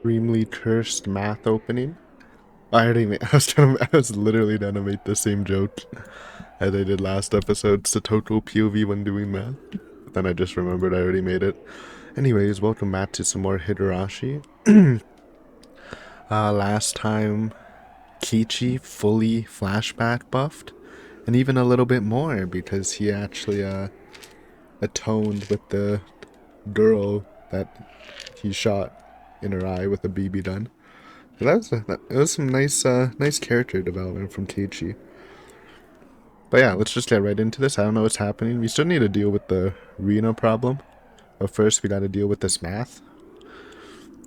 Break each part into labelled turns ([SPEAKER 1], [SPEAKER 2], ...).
[SPEAKER 1] extremely cursed math opening. I already made, I was literally gonna make the same joke as I did last episode. It's the total POV when doing math. But then I just remembered I already made it. Anyways, welcome back to some more Higurashi. Last time, Kichi fully flashback buffed, and even a little bit more because he actually atoned with the girl that he shot in her eye with a BB gun. It was some nice character development from Kichi. But yeah, let's just get right into this. I don't know what's happening. We still need to deal with the Reno problem. But first, we gotta deal with this math.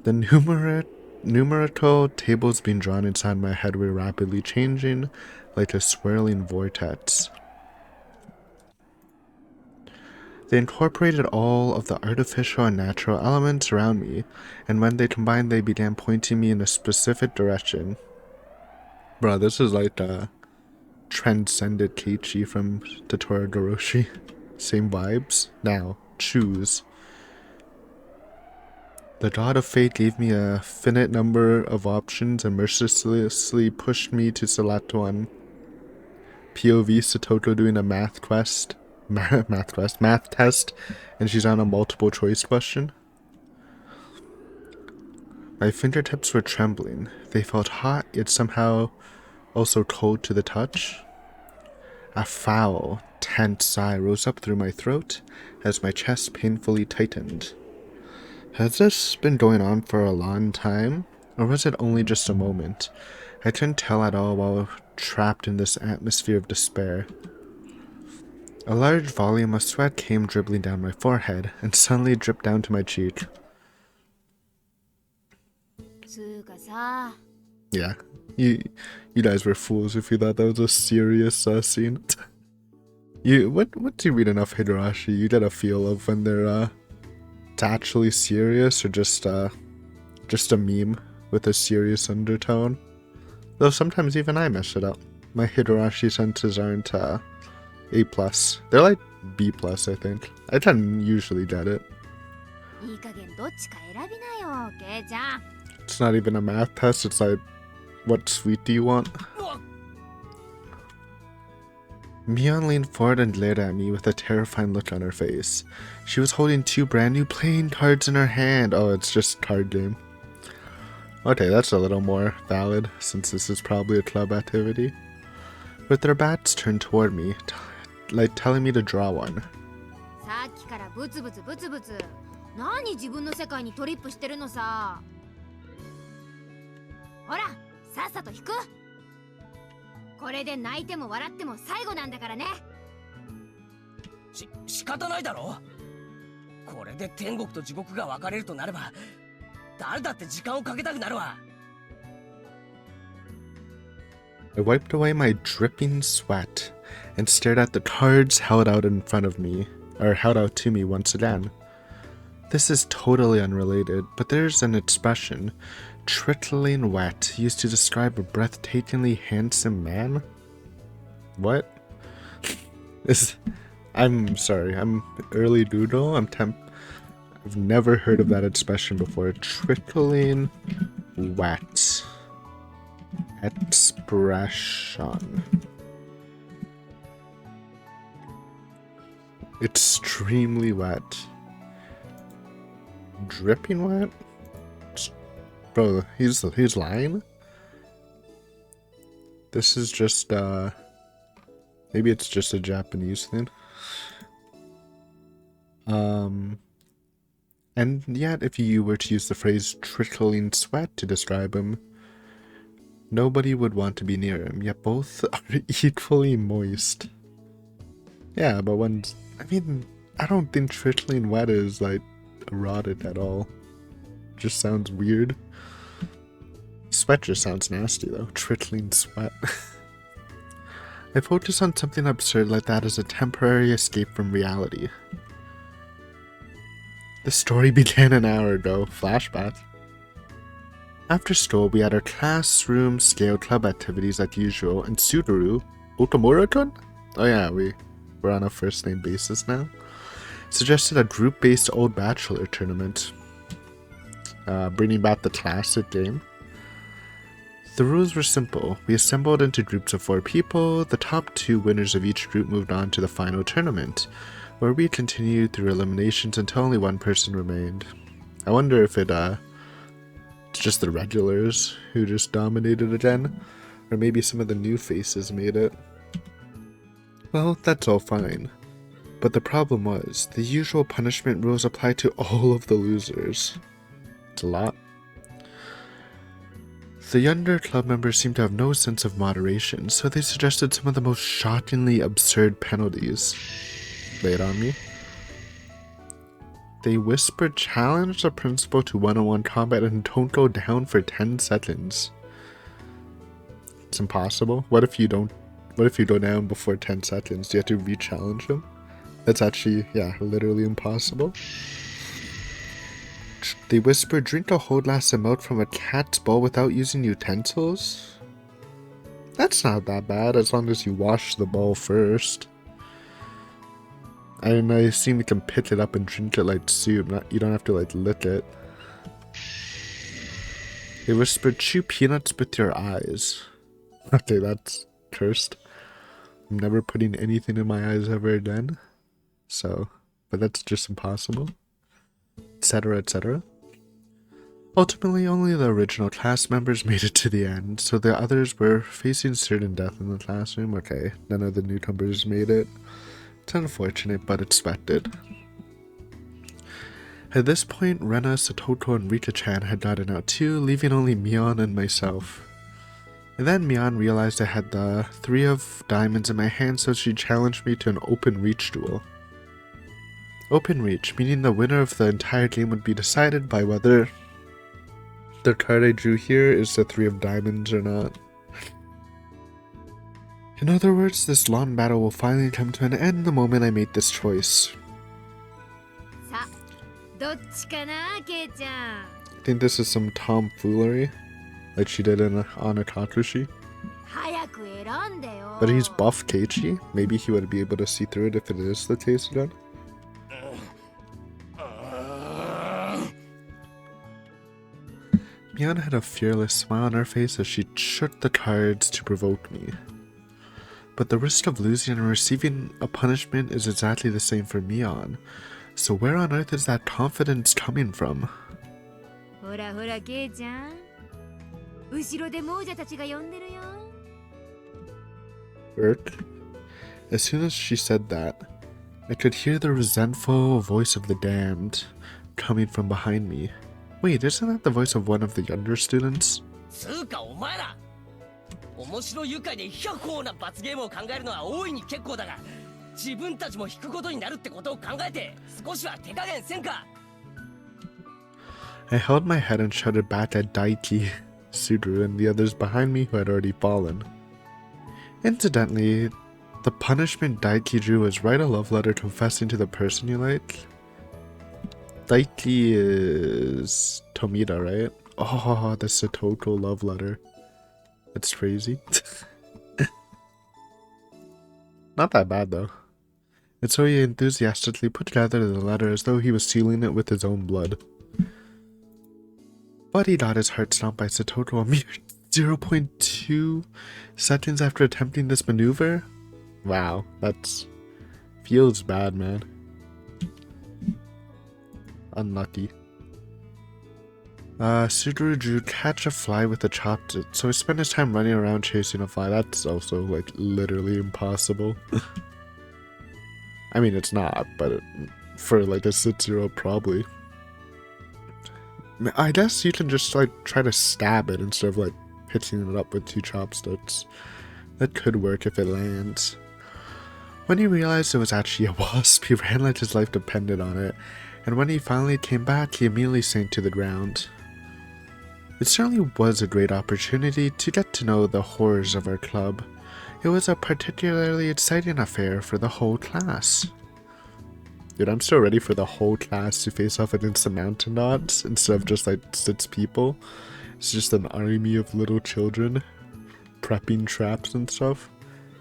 [SPEAKER 1] The numerical tables being drawn inside my head were rapidly changing, like a swirling vortex. They incorporated all of the artificial and natural elements around me, and when they combined, they began pointing me in a specific direction. Bro, this is like transcended Keiichi from Totoro Goroshi. Same vibes. Now, choose. The god of fate gave me a finite number of options and mercilessly pushed me to select one. POV Satoko doing a math test, and she's on a multiple choice question. My fingertips were trembling. They felt hot, yet somehow also cold to the touch. A foul, tense sigh rose up through my throat as my chest painfully tightened. Has this been going on for a long time, or was it only just a moment? I couldn't tell at all while trapped in this atmosphere of despair. A large volume of sweat came dribbling down my forehead and suddenly dripped down to my cheek. Yeah, you guys were fools if you thought that was a serious scene. Once you read enough Higurashi, you get a feel of when they're it's actually serious or just a meme with a serious undertone. Though sometimes even I mess it up. My Higurashi senses aren't A+. They're like B+, I think. I can usually get it. It's not even a math test, it's like, what sweet do you want? Mion leaned forward and glared at me with a terrifying look on her face. She was holding 2 brand new playing cards in her hand. Oh, it's just card game. Okay, that's a little more valid, since this is probably a club activity. With their backs turned toward me, like telling me to draw one. I wiped away my dripping sweat and stared at the cards held out in front of me, or held out to me once again. This is totally unrelated, but there's an expression, trickling wet, used to describe a breathtakingly handsome man? What? I'm sorry, I'm early doodle, I've never heard of that expression before. Trickling wet. Expression. Extremely wet. Dripping wet? Bro, he's lying? This is just, maybe it's just a Japanese thing. And yet, if you were to use the phrase trickling sweat to describe him, nobody would want to be near him, yet both are equally moist. Yeah, but I don't think trickling wet is, like, erotic at all. Just sounds weird. Sweat just sounds nasty, though. Trickling sweat. I focus on something absurd like that as a temporary escape from reality. The story began an hour ago. Flashback. After school, we had our classroom scale club activities like usual, and Subaru, Otomura-kun? Oh yeah, we're on a first name basis now. Suggested a group-based old Bachelor tournament. bringing back the classic game. The rules were simple. We assembled into groups of 4 people. The top 2 winners of each group moved on to the final tournament, where we continued through eliminations until only 1 person remained. I wonder if it's just the regulars who just dominated again, or maybe some of the new faces made it. Well, that's all fine. But the problem was, the usual punishment rules applied to all of the losers. It's a lot. The younger club members seemed to have no sense of moderation, so they suggested some of the most shockingly absurd penalties. Lay it on me. They whispered challenge the principal to one-on-one combat and don't go down for 10 seconds. It's impossible. What if you go down before 10 seconds? Do you have to re-challenge him? That's actually, yeah, literally impossible. They whispered drink a whole glass of milk from a cat's bowl without using utensils? That's not that bad as long as you wash the bowl first. And I assume you can pick it up and drink it like soup, you don't have to like lick it. They whispered chew peanuts with your eyes. Okay, that's cursed. I'm never putting anything in my eyes ever again. So, but that's just impossible. Etc, etc. Ultimately, only the original class members made it to the end, so the others were facing certain death in the classroom. Okay, none of the newcomers made it. It's unfortunate, but expected. At this point, Rena, Satoko, and Rika-chan had gotten out too, leaving only Mion and myself. And then Mion realized I had the 3 of diamonds in my hand, so she challenged me to an open reach duel. Open reach, meaning the winner of the entire game would be decided by whether the card I drew here is the 3 of diamonds or not. In other words, this long battle will finally come to an end the moment I made this choice. I think this is some tomfoolery, like she did on Higurashi. But he's buff Keiichi. Maybe he would be able to see through it if it is the case again. Mion had a fearless smile on her face as she shook the cards to provoke me. But the risk of losing and receiving a punishment is exactly the same for Mion. So where on earth is that confidence coming from? Irk. As soon as she said that, I could hear the resentful voice of the damned coming from behind me. Wait, isn't that the voice of one of the younger students? I held my head and shouted back at Daiki, Sudru, and the others behind me who had already fallen. Incidentally, the punishment Daiki drew was write a love letter confessing to the person you like. Daiki is Tomita, right? Oh, the Satoko love letter. That's crazy. Not that bad though. And so he enthusiastically put together the letter as though he was sealing it with his own blood. But he got his heart stomped by Satoko a mere 0.2 seconds after attempting this maneuver? Wow, that's... feels bad, man. Unlucky. Sudru drew catch a fly with a chopstick, so he spent his time running around chasing a fly. That's also, like, literally impossible. I mean, it's not, but for, like, a 6-year-old, probably. I guess you can just, like, try to stab it instead of, like, hitching it up with 2 chopsticks. That could work if it lands. When he realized it was actually a wasp, he ran like his life depended on it, and when he finally came back, he immediately sank to the ground. It certainly was a great opportunity to get to know the horrors of our club. It was a particularly exciting affair for the whole class. Dude, I'm still ready for the whole class to face off against the mountain dogs instead of just like 6 people. It's just an army of little children prepping traps and stuff.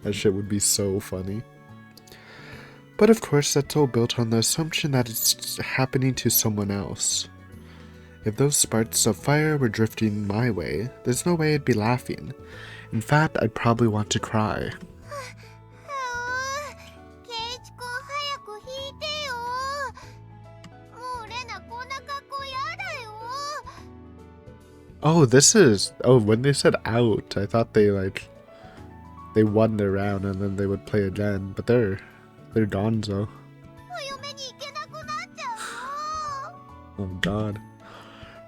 [SPEAKER 1] That shit would be so funny. But of course, that's all built on the assumption that it's happening to someone else. If those sparks of fire were drifting my way, there's no way I'd be laughing. In fact, I'd probably want to cry. Oh, when they said out, I thought they won their round and then they would play again, but they're gonzo. Oh god.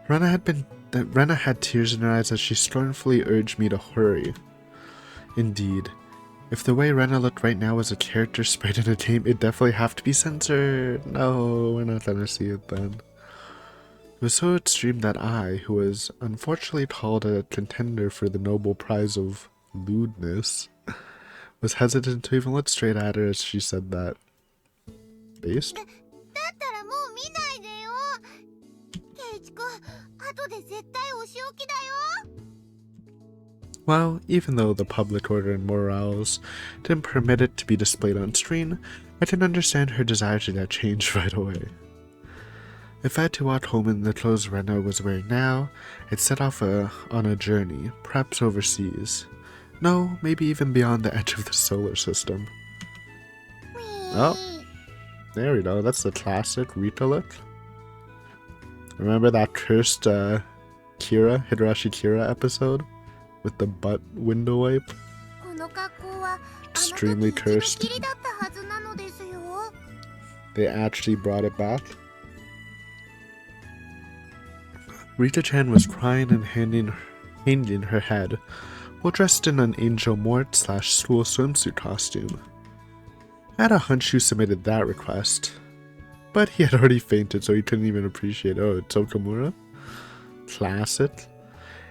[SPEAKER 1] Rena had tears in her eyes as she scornfully urged me to hurry. Indeed, if the way Rena looked right now was a character sprite in a game, it'd definitely have to be censored. No, we're not gonna see it then. It was so extreme that I, who was unfortunately called a contender for the noble prize of lewdness, was hesitant to even look straight at her as she said that. Based? Well, even though the public order and morals didn't permit it to be displayed on screen, I didn't understand her desire to get changed right away. If I had to walk home in the clothes Rena was wearing now, I'd set off on a journey, perhaps overseas. No, maybe even beyond the edge of the solar system. Oh, there we go, that's the classic Rika look. Remember that cursed Higurashi Kira episode? With the butt window wipe? Extremely cursed. They actually brought it back. Rita-chan was crying and hanging her head, while dressed in an Angel Mort/school swimsuit costume. I had a hunch who submitted that request, but he had already fainted, so he couldn't even appreciate. Oh, it's Okamura? Classic.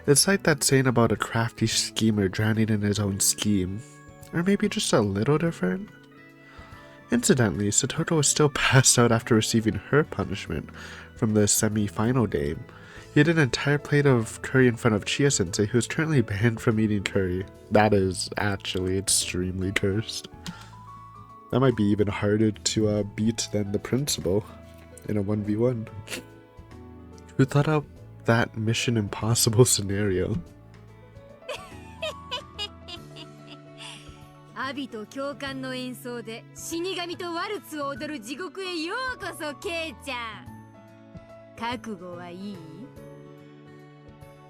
[SPEAKER 1] It's like that saying about a crafty schemer drowning in his own scheme, or maybe just a little different. Incidentally, Satoto was still passed out after receiving her punishment from the semi-final game. He had an entire plate of curry in front of Chia-sensei, who is currently banned from eating curry. That is actually extremely cursed. That might be even harder to beat than the principal in a 1v1. Who thought up that Mission Impossible scenario?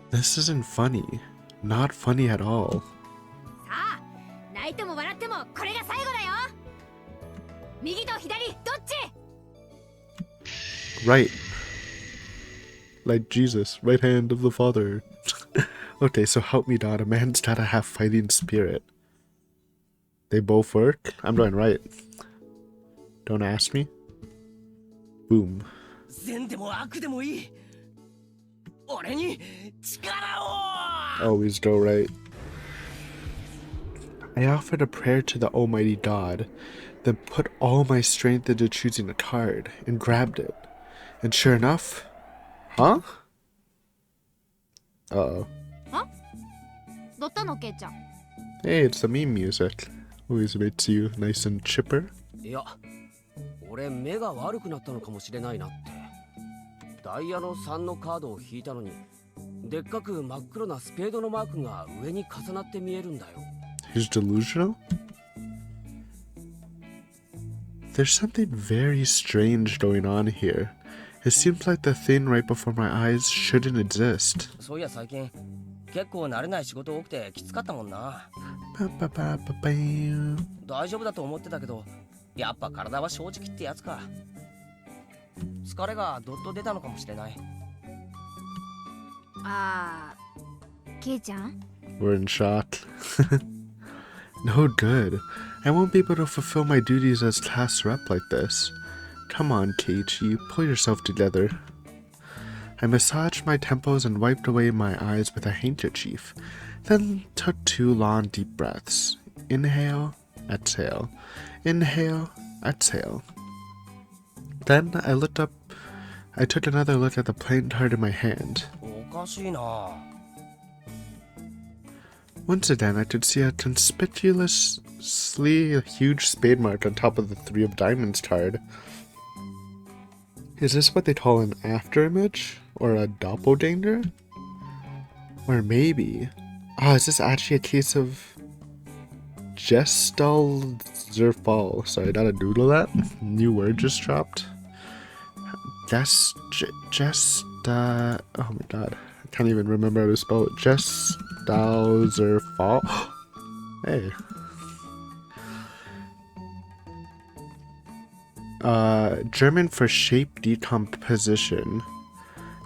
[SPEAKER 1] This isn't funny. Not funny at all. Right. Like Jesus, right hand of the Father. Okay, so help me God, a man's gotta have fighting spirit. They both work? I'm doing right. Don't ask me. Boom. Always go right. I offered a prayer to the Almighty God, then put all my strength into choosing a card, and grabbed it. And sure enough... Huh? Uh-oh.
[SPEAKER 2] Huh?
[SPEAKER 1] Hey, it's the meme music. Always makes you nice and chipper.
[SPEAKER 3] いや、俺目が悪くなったのかもしれないなって。ダイヤの3のカードを引いたのに、でっかく真っ黒なスペードのマークが上に重なって見えるんだよ。
[SPEAKER 1] He's delusional? There's something very strange going on here. It seems like the thing right before my eyes shouldn't exist.
[SPEAKER 3] そういや最近結構慣れない仕事多くてきつかったもんな。大丈夫だと思ってたけど、やっぱ体は正直ってやつか。疲れがどっと出たのかもしれない。
[SPEAKER 2] ケイちゃん?
[SPEAKER 1] We're in shock. No good. I won't be able to fulfill my duties as class rep like this. Come on, Keiichi, pull yourself together. I massaged my temples and wiped away my eyes with a handkerchief, then took 2 long deep breaths. Inhale, exhale. Inhale, exhale. Then I took another look at the playing card in my hand.
[SPEAKER 3] おかしいな。
[SPEAKER 1] Once again, I could see a conspicuously huge spade mark on top of the 3 of diamonds card. Is this what they call an afterimage? Or a doppelganger? Or maybe... Oh, is this actually a case of... Gestalzerfall? Sorry, I gotta doodle that. New word just dropped. Oh my god. I can't even remember how to spell it. Gestalzerfall. Hey. German for shape decomposition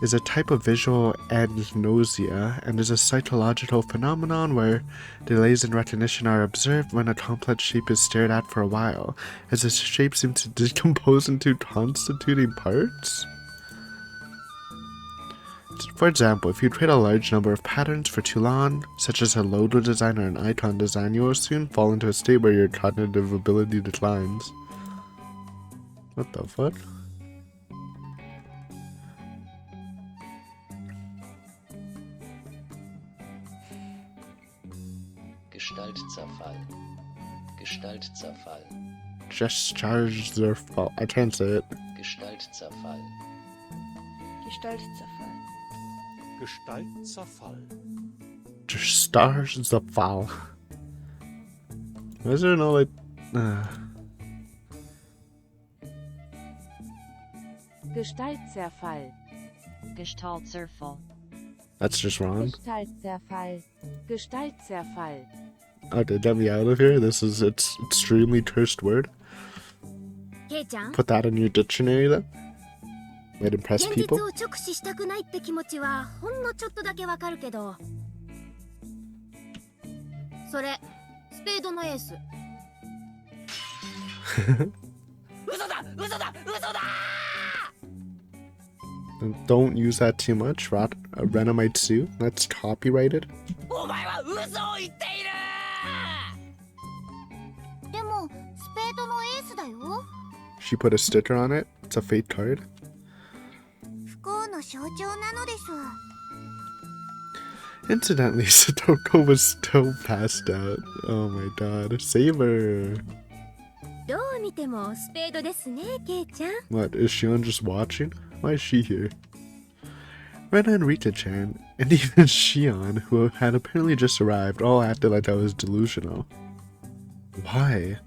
[SPEAKER 1] is a type of visual agnosia and is a psychological phenomenon where delays in recognition are observed when a complex shape is stared at for a while, as the shape seems to decompose into constituting parts. For example, if you create a large number of patterns for too long, such as a logo design or an icon design, you will soon fall into a state where your cognitive ability declines. What the fuck?
[SPEAKER 4] Gestaltzerfall. Gestaltzerfall.
[SPEAKER 1] Gestaltzerfall. I can't say it.
[SPEAKER 4] Gestaltzerfall.
[SPEAKER 5] Gestaltzerfall.
[SPEAKER 1] Gestaltzerfall. Why is there no like...
[SPEAKER 5] Gestaltzerfall. Gestaltzerfall.
[SPEAKER 1] That's just wrong.
[SPEAKER 5] Gestaltzerfall. Gestaltzerfall.
[SPEAKER 1] Okay, get me out of here. This is its extremely cursed word.
[SPEAKER 2] ケイちゃん、
[SPEAKER 1] Put that in your dictionary then. Might impress
[SPEAKER 2] 現
[SPEAKER 1] people.
[SPEAKER 2] 実を直視したくないって気持ちはほんのちょっとだけわかるけど、それスペードのエース。
[SPEAKER 3] 嘘だ嘘だ嘘だ
[SPEAKER 1] Don't use that too much. Rena might sue. That's copyrighted.
[SPEAKER 3] お前は嘘を言っている
[SPEAKER 2] でもスペードのエースだよ。
[SPEAKER 1] She put a sticker on it. It's a fake card.
[SPEAKER 2] 不幸の象徴なのです。
[SPEAKER 1] Incidentally, Satoko was still passed out. Oh my god. Save her.
[SPEAKER 2] どう見てもスペードですね、ケイちゃん。
[SPEAKER 1] What, is Shion just watching? Why is she here? Rena and Rita-chan, and even Shion, who had apparently just arrived, all acted like I was delusional. Why?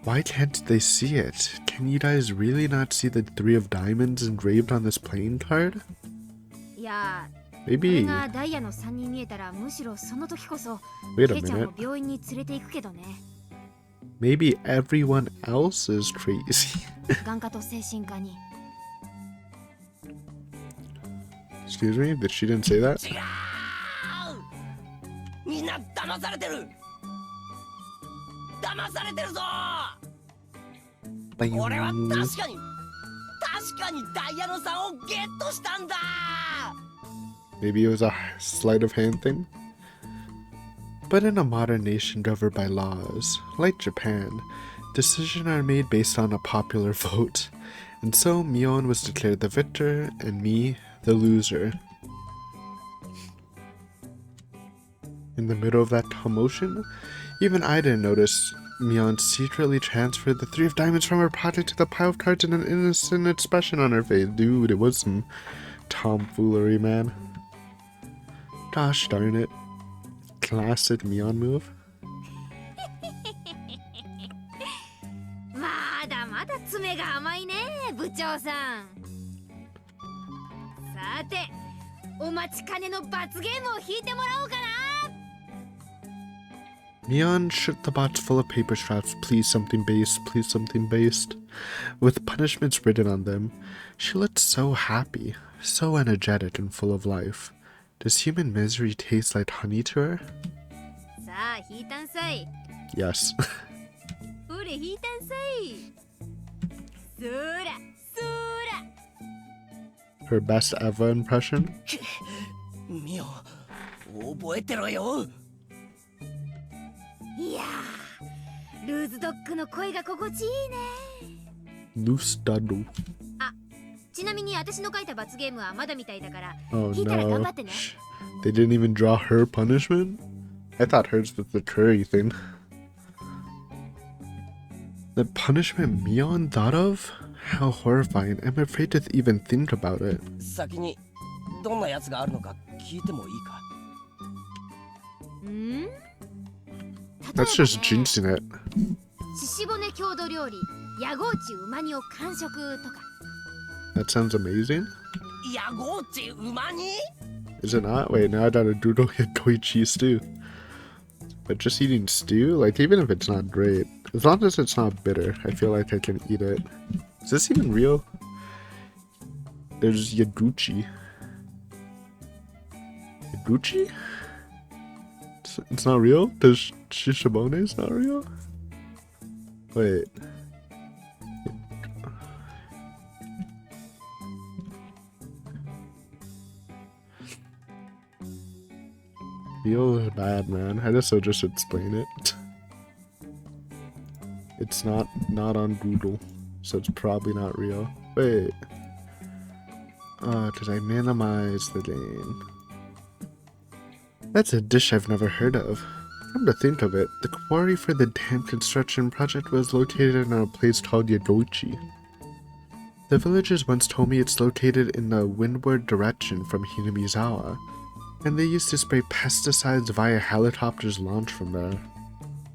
[SPEAKER 1] Why can't they see it? Can you guys really not see the 3 of diamonds engraved on this playing card?
[SPEAKER 2] いや、これ
[SPEAKER 1] Maybe.
[SPEAKER 2] がダイヤの3に見えたらむしろその時こそ
[SPEAKER 1] Wait
[SPEAKER 2] ケ
[SPEAKER 1] a
[SPEAKER 2] イちゃん
[SPEAKER 1] minute.
[SPEAKER 2] を病院に連れて行くけどね。
[SPEAKER 1] Maybe everyone else is crazy.
[SPEAKER 2] 眼科と精神科に。
[SPEAKER 1] Excuse me? Did she didn't say that?
[SPEAKER 3] 違うみんな騙されてる騙されてるぞ俺は確かにダイヤの3をゲットしたんだ
[SPEAKER 1] Maybe it was a sleight of hand thing? But in a modern nation governed by laws, like Japan, decisions are made based on a popular vote. And so Mion was declared the victor and me the loser. In the middle of that commotion, even I didn't notice Mion secretly transferred the 3 of diamonds from her pocket to the pile of cards and an innocent expression on her face. Dude, it was some tomfoolery, man. Gosh darn it. Classic Mion move.
[SPEAKER 2] まだまだ爪が甘いね、部長さん。さて、お待ちかねの罰ゲームを引いてもらおうかな。
[SPEAKER 1] Mion shook the box full of paper scraps. Please something based, please something based. With punishments written on them, she looked so happy, so energetic and full of life. Does human misery taste like honey to her?
[SPEAKER 2] さあ、引いたんさい。
[SPEAKER 1] Yes.
[SPEAKER 2] ほれ、引いたんさい。そら、そら。
[SPEAKER 1] Her best ever impression?
[SPEAKER 3] ミオ覚えてろよ
[SPEAKER 2] いやー、ルーズドッグの声が心地いいね。
[SPEAKER 1] Lustado.
[SPEAKER 2] ちなみに私の書いた罰ゲームはまだみたいだから、
[SPEAKER 1] Oh
[SPEAKER 2] 引いたら頑
[SPEAKER 1] no.
[SPEAKER 2] 張ってね。
[SPEAKER 1] They didn't even draw her punishment? I thought hers was the curry thing. The punishment Mion thought of How horrifying. I'm afraid to even think about it.
[SPEAKER 3] 先にどんなやつがあるのか聞いてもいいか？
[SPEAKER 2] ん？
[SPEAKER 1] That's just jinxing it.
[SPEAKER 2] 獅子骨郷土料理ヤゴウチウマ煮を完食とか。
[SPEAKER 1] That sounds amazing.
[SPEAKER 3] ヤゴウチウマ煮？
[SPEAKER 1] Is it not? Wait, now I gotta doodle goichi stew. But just eating stew? Like, even if it's not great, as long as it's not bitter, I feel like I can eat it. Is this even real? There's Yaguchi. Yaguchi? It's not real? Does Shishimone is not real? Wait. Feels bad, man. I guess I'll just explain it. It's not on Google, so it's probably not real. Wait. Did I minimize the game? That's a dish I've never heard of. Come to think of it, the quarry for the dam construction project was located in a place called Yagoichi. The villagers once told me it's located in the windward direction from Hinamizawa, and they used to spray pesticides via helicopters launched from there.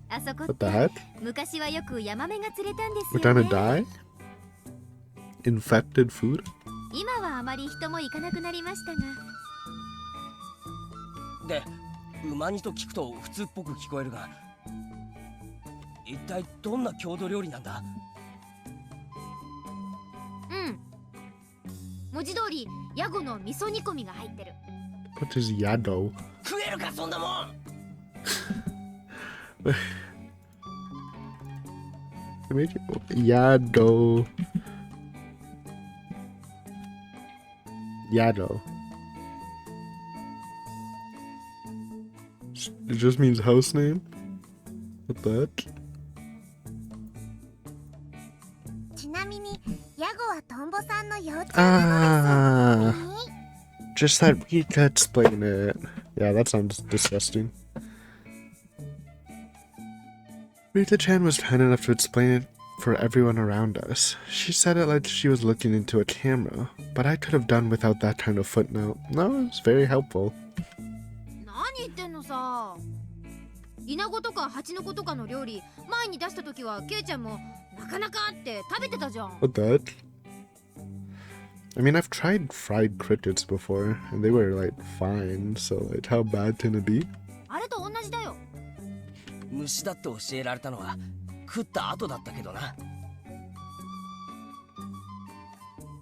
[SPEAKER 2] あそこ
[SPEAKER 1] What the heck?
[SPEAKER 2] 昔はよくヤマメが釣れたんです
[SPEAKER 1] We're
[SPEAKER 2] よ
[SPEAKER 1] gonna
[SPEAKER 2] ね。
[SPEAKER 1] die? Infected food?
[SPEAKER 2] 今はあまり人も行かなくなりましたが。
[SPEAKER 3] で、馬煮と聞くと普通っぽく聞こえるが、一体どんな郷土料理なんだ？
[SPEAKER 2] うん。文字通りヤゴの味噌煮込みが入ってる。
[SPEAKER 1] What is Yado?
[SPEAKER 3] 食えるかそんなもん。
[SPEAKER 1] Yado. Yado. It just means house name? What the heck?
[SPEAKER 2] ちなみにヤゴはトンボさんの幼稚園なのです。
[SPEAKER 1] Just that we could explain it. Yeah, that sounds disgusting. Rita-chan was kind enough to explain it for everyone around us. She said it like she was looking into a camera, but I could have done without that kind of footnote. No, it was very helpful.
[SPEAKER 2] 何言ってんのさ。イナゴとかハチノコとかの料理前に出した時はケイちゃんもなかなかって食べてたじゃん。
[SPEAKER 1] What the heck? I mean, I've tried fried crickets before, and they were, like, fine, so, like, how bad can it be?
[SPEAKER 2] あれと同じだよ。
[SPEAKER 3] 虫だって教えられたのは食った後だったけどな。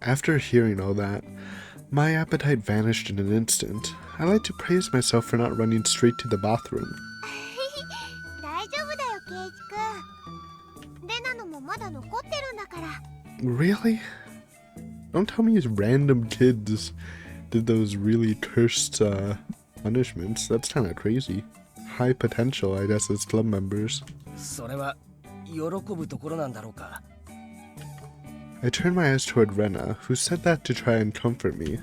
[SPEAKER 1] After hearing all that, my appetite vanished in an instant. I like to praise myself for not running straight to the bathroom.
[SPEAKER 2] 大丈夫だよケイチくん。レナのもまだ残ってるんだから。
[SPEAKER 1] Really? Don't tell me these random kids did those really cursed punishments. That's kind of crazy. High potential, I guess, as club members.
[SPEAKER 3] それは喜ぶところなんだろうか。
[SPEAKER 1] I turned my eyes toward Rena, who said that to try and comfort me.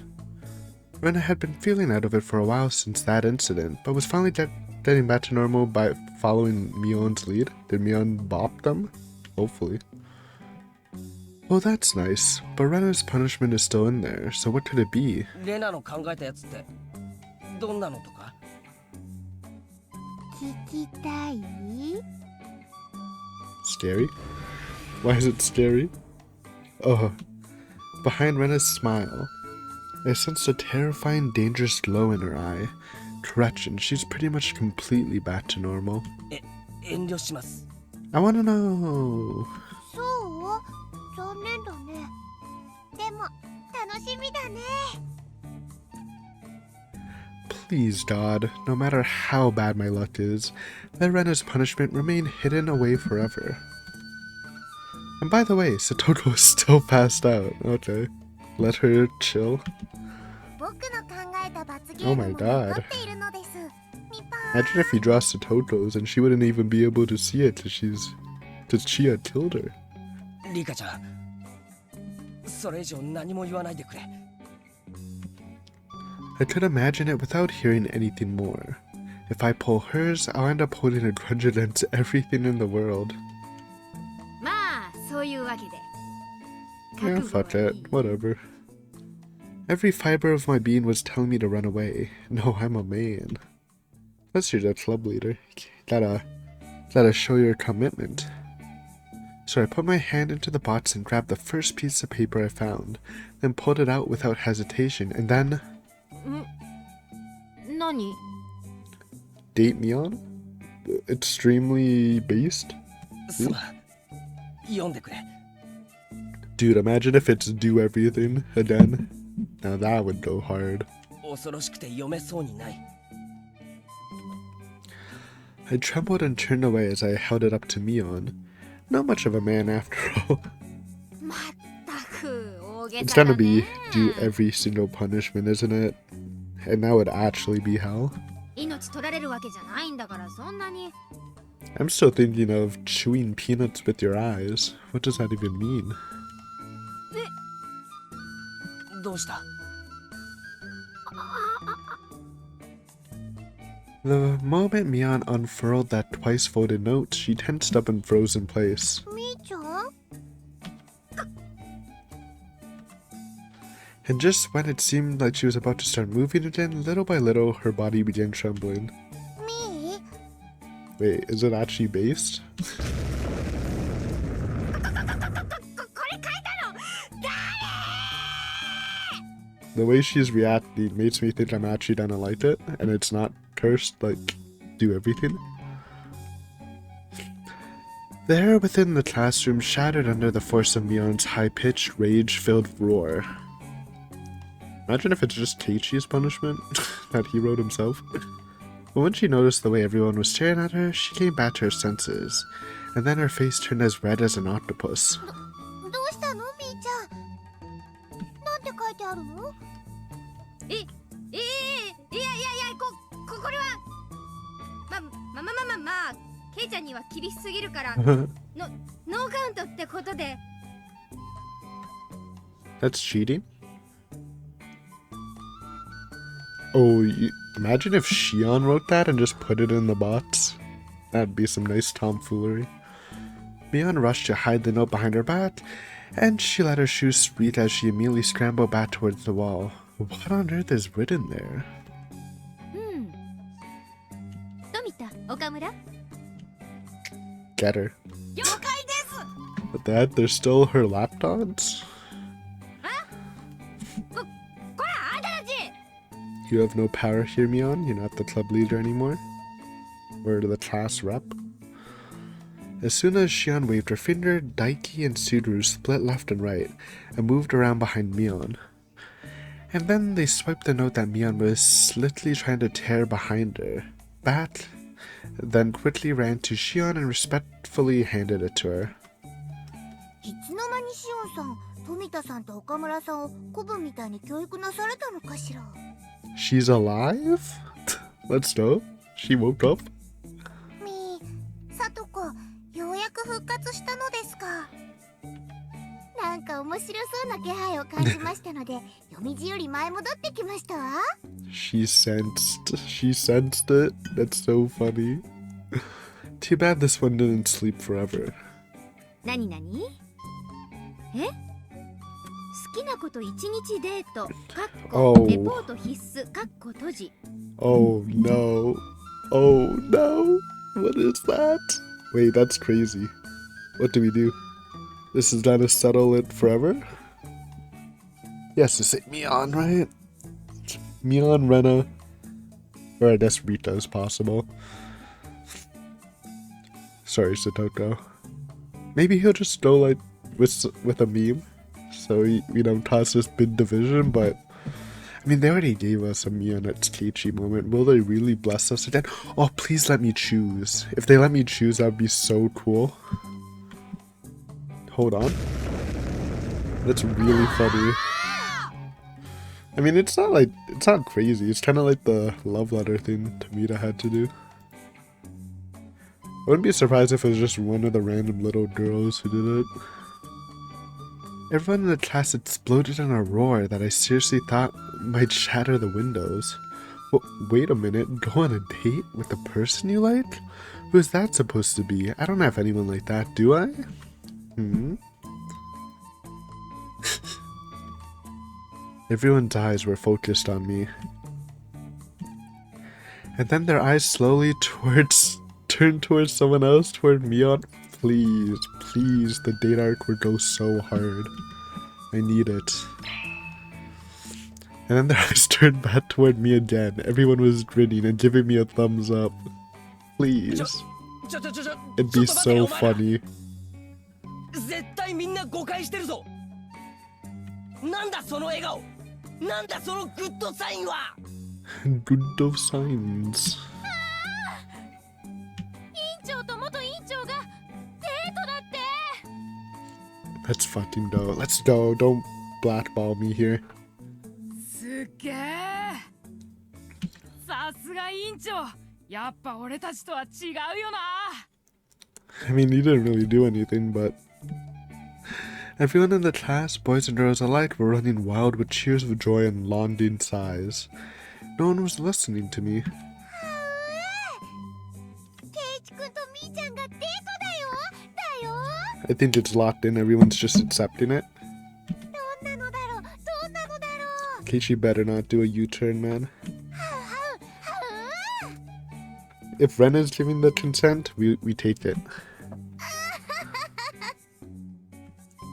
[SPEAKER 1] Rena had been feeling out of it for a while since that incident, but was finally getting back to normal by following Mion's lead. Did Mion bop them? Hopefully. Well, that's nice, but Rena's punishment is still in there, so what could it be?
[SPEAKER 3] レナの考えたやつってどんなのとか？
[SPEAKER 2] 聞きたい？
[SPEAKER 1] Scary? Why is it scary? Oh, behind Rena's smile, I sensed a terrifying, dangerous glow in her eye. Correction, she's pretty much completely back to normal.
[SPEAKER 3] 遠慮します。
[SPEAKER 1] I wanna know.
[SPEAKER 2] そう？残念だね。でも楽しみだね。
[SPEAKER 1] Please, God, no matter how bad my luck is, let Rena's punishment remain hidden away forever. And by the way, Satoko is still passed out. Okay. Let her chill.
[SPEAKER 2] 僕の考えた罰ゲ
[SPEAKER 1] Oh
[SPEAKER 2] ー
[SPEAKER 1] my
[SPEAKER 2] ムも
[SPEAKER 1] God.
[SPEAKER 2] 残っているのです。ミパー。
[SPEAKER 1] Imagine if he draws Satoko's and she wouldn't even be able to see it because she had killed her.
[SPEAKER 3] リカちゃん、それ以上何も言わないでくれ。
[SPEAKER 1] I could imagine it without hearing anything more. If I pull hers, I'll end up holding a grudge against everything in the world.
[SPEAKER 2] まあそういうわけで
[SPEAKER 1] Yeah, fuck it. Whatever. Every fiber of my being was telling me to run away. No, I'm a man. Plus you're the club leader. Gotta show your commitment. So I put my hand into the box and grabbed the first piece of paper I found, then pulled it out without hesitation, and then...
[SPEAKER 2] Nani?
[SPEAKER 1] Date me on? Extremely based?
[SPEAKER 3] すまん読んでくれ
[SPEAKER 1] Dude, imagine if it's do everything again. Now that would go hard.
[SPEAKER 3] 恐ろしくて読めそうにない
[SPEAKER 1] I trembled and turned away as I held it up to Mion. Not much of a man after all.
[SPEAKER 2] まったく大げ
[SPEAKER 1] It's
[SPEAKER 2] さだ
[SPEAKER 1] gonna be
[SPEAKER 2] ね
[SPEAKER 1] do every single punishment, isn't it? And that would actually be hell.
[SPEAKER 2] 命取られるわけじゃないんだからそんなに
[SPEAKER 1] I'm still thinking of chewing peanuts with your eyes. What does that even mean?
[SPEAKER 3] どうした
[SPEAKER 1] The moment Mion unfurled that twice-folded note, she tensed up and froze in place.
[SPEAKER 2] みーちゃん
[SPEAKER 1] And just when it seemed like she was about to start moving again, little by little, her body began trembling.
[SPEAKER 2] みー
[SPEAKER 1] Wait, is it actually based?
[SPEAKER 2] これ書いたの
[SPEAKER 1] The way she's reacting makes me think I'm actually gonna like it, and it's not cursed, like, do everything. The air within the classroom shattered under the force of Mion's high-pitched, rage-filled roar. Imagine if it's just Keiichi's punishment that he wrote himself. But when she noticed the way everyone was staring at her, she came back to her senses, and then her face turned as red as an octopus.
[SPEAKER 2] どうしたのみーちゃんなんて書いてあるのいやこれはまあケイちゃんには厳しすぎるからノーカウントってことで
[SPEAKER 1] That's cheating? Oh, imagine if Shion wrote that and just put it in the box. That'd be some nice tomfoolery. Mion rushed to hide the note behind her back, and she let her shoes squeak as she immediately scrambled back towards the wall. What on earth is written there?
[SPEAKER 2] 富田岡村
[SPEAKER 1] Get her.
[SPEAKER 2] 了解です
[SPEAKER 1] But that, they're still her lapdogs?
[SPEAKER 2] こらあんたたち
[SPEAKER 1] You have no power here, Mion. You're not the club leader anymore. Or the class rep. As soon as Shion waved her finger, Daiki and Sudru split left and right and moved around behind Mion. And then they swiped the note that Mion was slyly trying to tear behind her, back, then quickly ran to Shion and respectfully handed it to her.
[SPEAKER 2] いつの間にしおんさん富田さんと岡村さんを子分みたいに教育なされたのかしら
[SPEAKER 1] She's alive? Let's go. She woke up.
[SPEAKER 2] みーさとこようやく復活したのですかなんか面白そうな気配を感じましたので読み字より前戻ってきましたわ
[SPEAKER 1] She sensed it. That's so funny. Too bad this one didn't sleep forever.
[SPEAKER 2] なになにえ好きなこと一日デートかっこ
[SPEAKER 1] Oh.
[SPEAKER 2] レポート必須かっこ閉じ
[SPEAKER 1] Oh no. Oh no. What is that? Wait, that's crazy. What do we do? This is gonna settle it forever? Yes, to say Mion, right? Mion, Rena, or I guess Rita is possible. Sorry, Satoko. Maybe he'll just go like with a meme, so we don't cause this big division. But I mean, they already gave us a Mion at Keiichi moment. Will they really bless us again? Oh, please let me choose. If they let me choose, that would be so cool. Hold on. That's really funny. I mean, it's not crazy. It's kind of like the love letter thing Tomita had to do. I wouldn't be surprised if it was just one of the random little girls who did it. Everyone in the class exploded in a roar that I seriously thought might shatter the windows. Well, wait a minute, go on a date with the person you like? Who's that supposed to be? I don't have anyone like that, do I? Everyone's eyes were focused on me. And then their eyes slowly turned towards someone else, toward Miot. Please, please, the date arc would go so hard. I need it. And then their eyes turned back toward me again. Everyone was grinning and giving me a thumbs up. Please. It'd be so funny.
[SPEAKER 3] 絶対みんな誤解してるぞ。なんだその笑顔。なんだそのグッドサインは。
[SPEAKER 1] Good of signs.
[SPEAKER 2] 院長と元院長がデートだって。
[SPEAKER 1] Let's fucking go. Let's go. Don't blackball me here.
[SPEAKER 6] すっげえ。さすが院長。やっぱ俺たちとは違うよな。
[SPEAKER 1] I mean, you didn't really do anything, but everyone in the class, boys and girls alike, were running wild with cheers of joy and longing sighs. No one was listening to me.
[SPEAKER 2] ケイチ君とみーちゃんがデートだよ。
[SPEAKER 1] I think it's locked in. Everyone's just accepting it.
[SPEAKER 2] どんなのだろう。どんなのだろう。
[SPEAKER 1] Keiichi better not do a U-turn, man.
[SPEAKER 2] はうはうはう。
[SPEAKER 1] If Ren is giving the consent, we take it.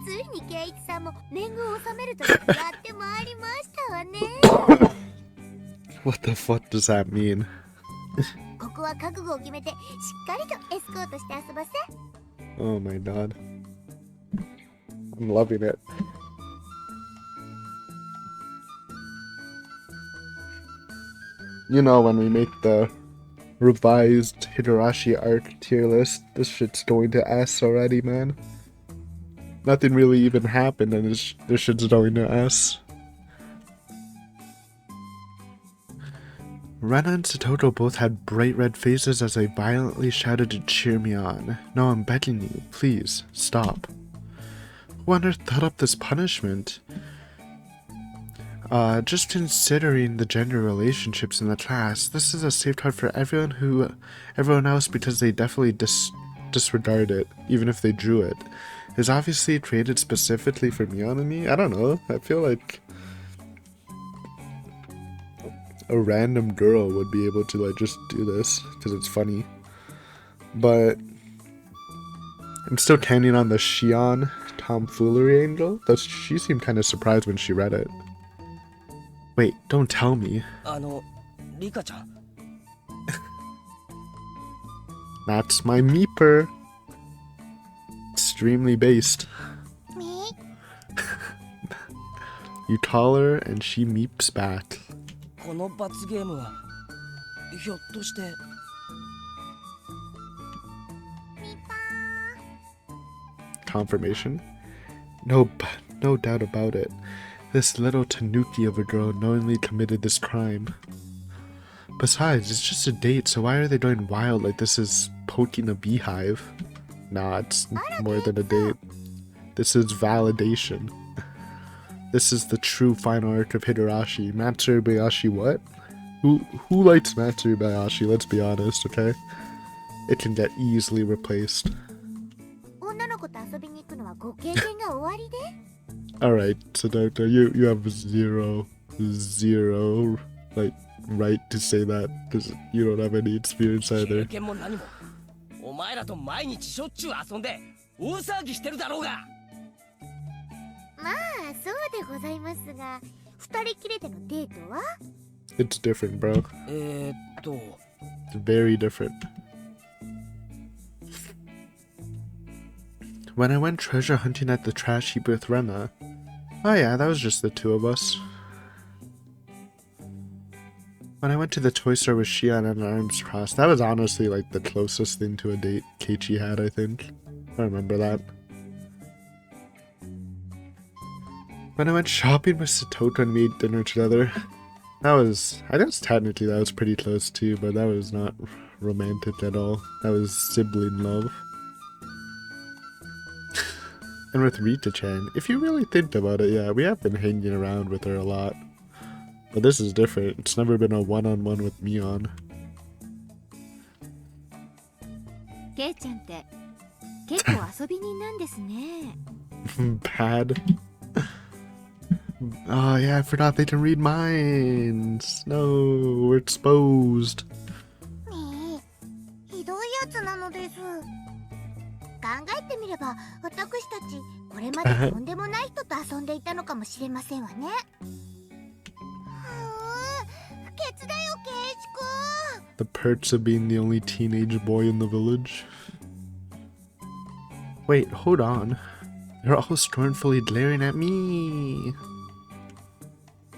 [SPEAKER 2] ついにケイチさんも年貢を納めるとやってまいりましたわね。
[SPEAKER 1] What the fuck does that mean?
[SPEAKER 2] ここは覚悟を決めてしっかりとエスコートして遊ばせ。
[SPEAKER 1] Oh my god. I'm loving it. You know, when we make the revised Higurashi arc tier list, this shit's going to S already, man. Nothing really even happened and this shit's going to S. Rena and Satoto both had bright red faces as they violently shouted to cheer me on. No, I'm begging you, please, stop. Who on earth thought up this punishment? Just considering the gender relationships in the class, this is a safeguard for everyone else because they definitely disregard it, even if they drew it. It's obviously created specifically for Mion and me. I don't know. I feel like a random girl would be able to just do this because it's funny. But I'm still counting on the Shion tomfoolery angle. She seemed kind of surprised when she read it. Wait, don't tell me.
[SPEAKER 3] リカちゃん。
[SPEAKER 1] That's my meeper. Extremely based.
[SPEAKER 2] み
[SPEAKER 1] You call her and she meeps back.
[SPEAKER 3] この罰ゲームはひょっとして。
[SPEAKER 2] みぱ
[SPEAKER 1] Confirmation? No doubt about it. This little tanuki of a girl knowingly committed this crime. Besides, it's just a date, so why are they going wild like this is poking a beehive? Nah, it's more than a date. This is validation. This is the true final arc of Higurashi. Matsurubayashi what? Who likes Matsurubayashi? Let's be honest, okay? It can get easily replaced.
[SPEAKER 2] 女の子と遊びに行くのはご経験が終わりで。
[SPEAKER 1] Alright, Sadota, you have zero, like, right to say that, because you don't have any experience
[SPEAKER 3] 経
[SPEAKER 1] either.
[SPEAKER 3] 験も何も。お前らと毎日しょっちゅう遊んで大騒ぎしてるだろうが。
[SPEAKER 2] まあそうでございますが、二人きりでのデートは？
[SPEAKER 1] It's different, bro. It's very different. When I went treasure hunting at the trash heap with Rena, oh yeah, that was just the two of us. When I went to the toy store with Shion and arms crossed, that was honestly like the closest thing to a date Keiichi had, I think. I remember that. When I went shopping with Satoto and we ate dinner together, that was, I guess technically that was pretty close too, but that was not romantic at all. That was sibling love. And with Rita-chan, if you really think about it, yeah, we have been hanging around with her a lot. But this is different. It's never been a one-on-one with Mion.
[SPEAKER 2] ケイちゃんって結構遊び人なんですね。
[SPEAKER 1] Bad. Oh yeah, I forgot they can read minds. No, we're exposed.
[SPEAKER 2] ねえ、ひどいやつなのです。考えてみれば、私たちこれまでとんでもない人と遊んでいたのかもしれませんわね。不潔だよ、ケイチ君。
[SPEAKER 1] The perks of being the only teenage boy in the village. Wait, hold on. They're all scornfully glaring at me.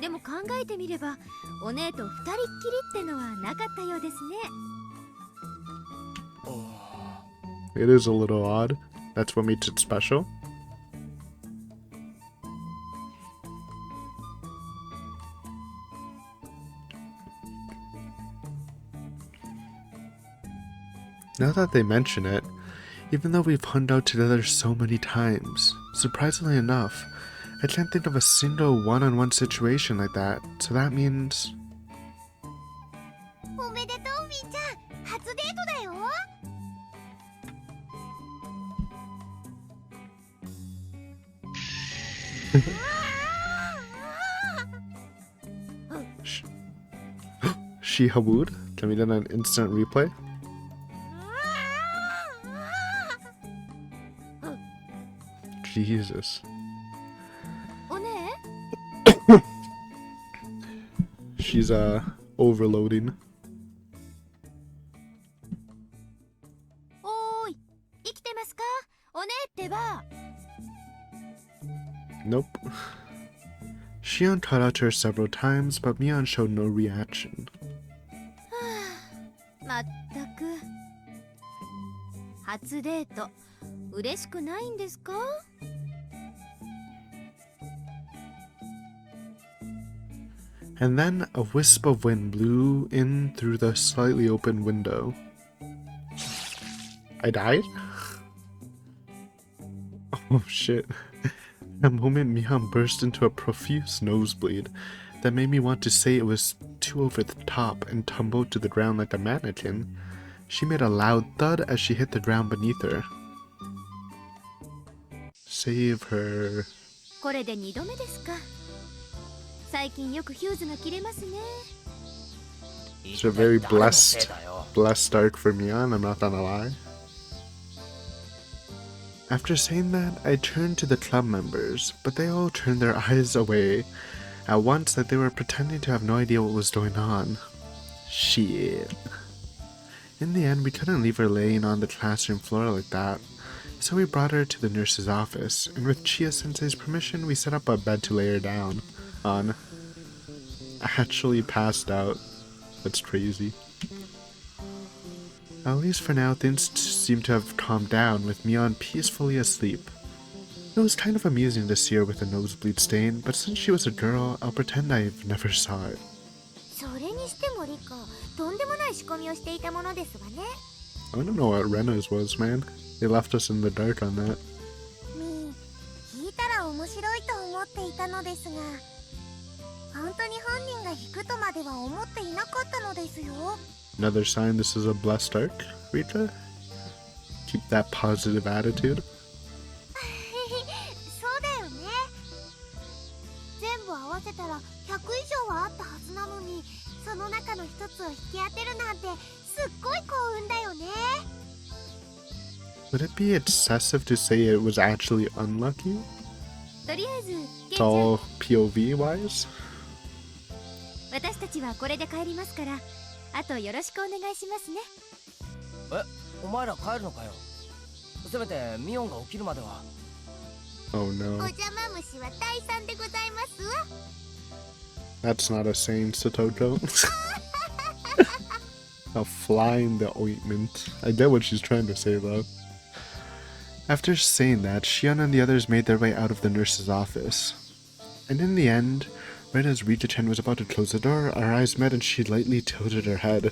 [SPEAKER 2] でも考えてみれば、お姉と二人っきりってのはなかったようですね。
[SPEAKER 1] It is a little odd. That's what makes it special. Now that they mention it, even though we've hung out together so many times, surprisingly enough, I can't think of a single one-on-one situation like that, so that means...
[SPEAKER 2] おめでとう、みーちゃん。初デートだよ。
[SPEAKER 1] She Hawood? Can we get an instant replay? Jesus.
[SPEAKER 2] お姉、
[SPEAKER 1] She's overloading.
[SPEAKER 2] おーい、生きてますか？お姉ってば。
[SPEAKER 1] Nope. Shion called out to her several times, but Mion showed no reaction.
[SPEAKER 2] まったく。初デート、嬉しくないんですか？
[SPEAKER 1] And then a wisp of wind blew in through the slightly open window. I died? Oh shit. At the moment, Mihan burst into a profuse nosebleed that made me want to say it was too over the top and tumbled to the ground like a mannequin. She made a loud thud as she hit the ground beneath her. Save her.
[SPEAKER 2] これで2度目ですか。最近よくヒューズが切れますね。
[SPEAKER 1] It's a very blessed start for Mian, I'm not gonna lie. After saying that, I turned to the club members, but they all turned their eyes away at once, like they were pretending to have no idea what was going on. Shit. In the end, we couldn't leave her laying on the classroom floor like that, so we brought her to the nurse's office, and with Chia-sensei's permission, we set up a bed to lay her down on. I actually passed out. That's crazy. At least for now, things seem to have calmed down, with Mion peacefully asleep. It was kind of amusing to see her with a nosebleed stain, but since she was a girl, I'll pretend I never saw it.
[SPEAKER 2] それにしてもリカ、とんでもない仕込みをしていたものですわね。
[SPEAKER 1] I don't know what Rena's was, man. They left us in the dark on that.
[SPEAKER 2] みー、弾いたら面白いと思っていたのですが、本当に本人が弾くとまでは思っていなかったのですよ。
[SPEAKER 1] Another sign this is a blessed arc, Rita? Keep that positive attitude.
[SPEAKER 2] そうだよね。全部合わせたら100以上はあったはずなのに、その中の一つを引き当てるなんてすっごい幸運だよね。
[SPEAKER 1] Would it be excessive to say it was actually unlucky?
[SPEAKER 2] とりあえず、ケイ
[SPEAKER 1] It's
[SPEAKER 2] ちゃん、
[SPEAKER 1] all POV-wise?
[SPEAKER 2] 私たちはこれで帰りますから、あとよろしくお願いしますね。
[SPEAKER 3] お前ら帰るのかよ。せめてミオンが起きるまでは。
[SPEAKER 1] Oh no.
[SPEAKER 2] お邪魔虫は第3でございますわ。
[SPEAKER 1] That's not a saying, Satoko. A fly in the ointment. I get what she's trying to say though. After saying that, Shion and the others made their way out of the nurse's office. And in the end, right as Rita-chan was about to close the door, our eyes met and she lightly tilted her head.
[SPEAKER 2] ど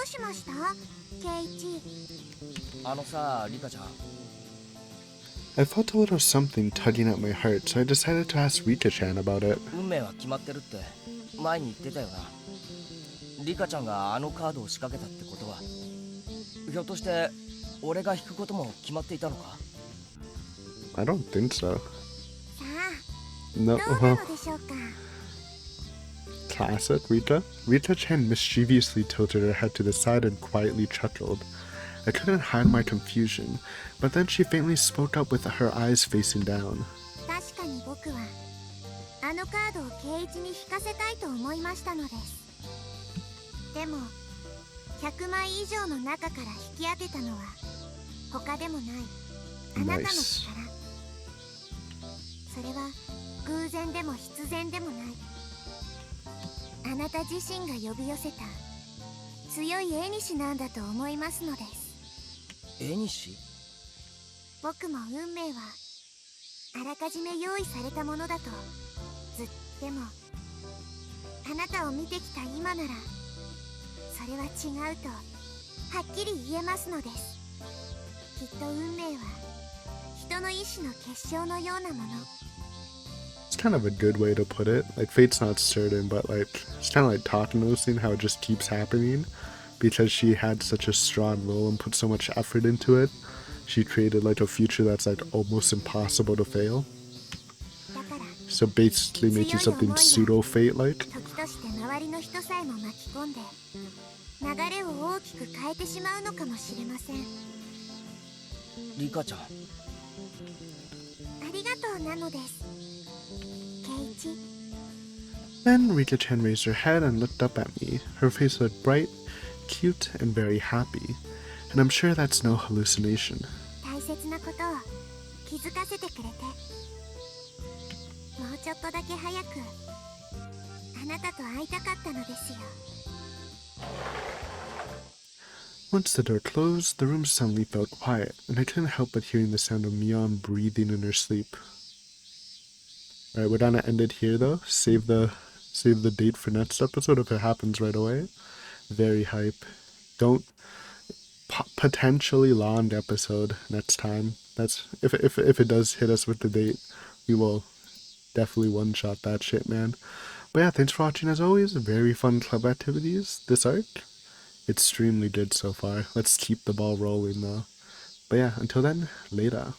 [SPEAKER 2] うしました？ケイチ。
[SPEAKER 3] あのさ、リカちゃん。
[SPEAKER 1] I felt a little something tugging at my heart, so I decided to ask Rita-chan about it.
[SPEAKER 3] 運命は決まってるって前に言ってたよな。リカちゃんがあのカードを仕掛けたってことは、ひょっとして俺が引くことも決まっていたのか？
[SPEAKER 1] I don't think so.
[SPEAKER 2] さあ、
[SPEAKER 1] No,
[SPEAKER 2] どうなのでしょうか。
[SPEAKER 1] classic Rita. Rita-chan mischievously tilted her head to the side and quietly chuckled. I couldn't hide my confusion, but then she faintly spoke up with her eyes facing down.
[SPEAKER 2] 確かに僕はあのカードを圭一に引かせたいと思いましたのです。でも100枚以上の中から引き当てたのは他でもないあなたの力。
[SPEAKER 1] Nice.
[SPEAKER 2] それは偶然でも必然でもない。あなた自身が呼び寄せた強い縁なんだと思いますのです。
[SPEAKER 3] 絵にし
[SPEAKER 2] 僕も運命はあらかじめ用意されたものだとでもあなたを見てきた今ならそれは違うとはっきり言えますのです。きっと運命は人の意志の結晶のようなもの。
[SPEAKER 1] It's kind of a good way to put it. Like, fate's not certain, but like, it's kind of like noticing how it just keeps happening because she had such a strong will and put so much effort into it. She created like a future that's like almost impossible to fail.
[SPEAKER 2] だから
[SPEAKER 1] So basically making something pseudo fate-like.
[SPEAKER 2] 時として周りの人さえも巻き込んで流れを大きく変えてしまうのかもしれません。
[SPEAKER 3] リカちゃん、
[SPEAKER 2] ありがとうなのです。圭一。
[SPEAKER 1] Then Rika-chan raised her head and looked up at me. Her face looked bright, cute, and very happy. And I'm sure that's no hallucination.
[SPEAKER 2] 大切なことを気づかせてくれて、もうちょっとだけ早くあなたと会いたかったのですよ。
[SPEAKER 1] Once the door closed, the room suddenly felt quiet, and I couldn't help but hearing the sound of Mion breathing in her sleep. Alright, we're gonna end it here though. Save the date for next episode if it happens right away. Very hype. Don't potentially long episode next time. That's if it does hit us with the date, we will definitely one shot that shit, man. But yeah, thanks for watching as always. Very fun club activities this arc. Extremely good so far. Let's keep the ball rolling though. But yeah, until then, later.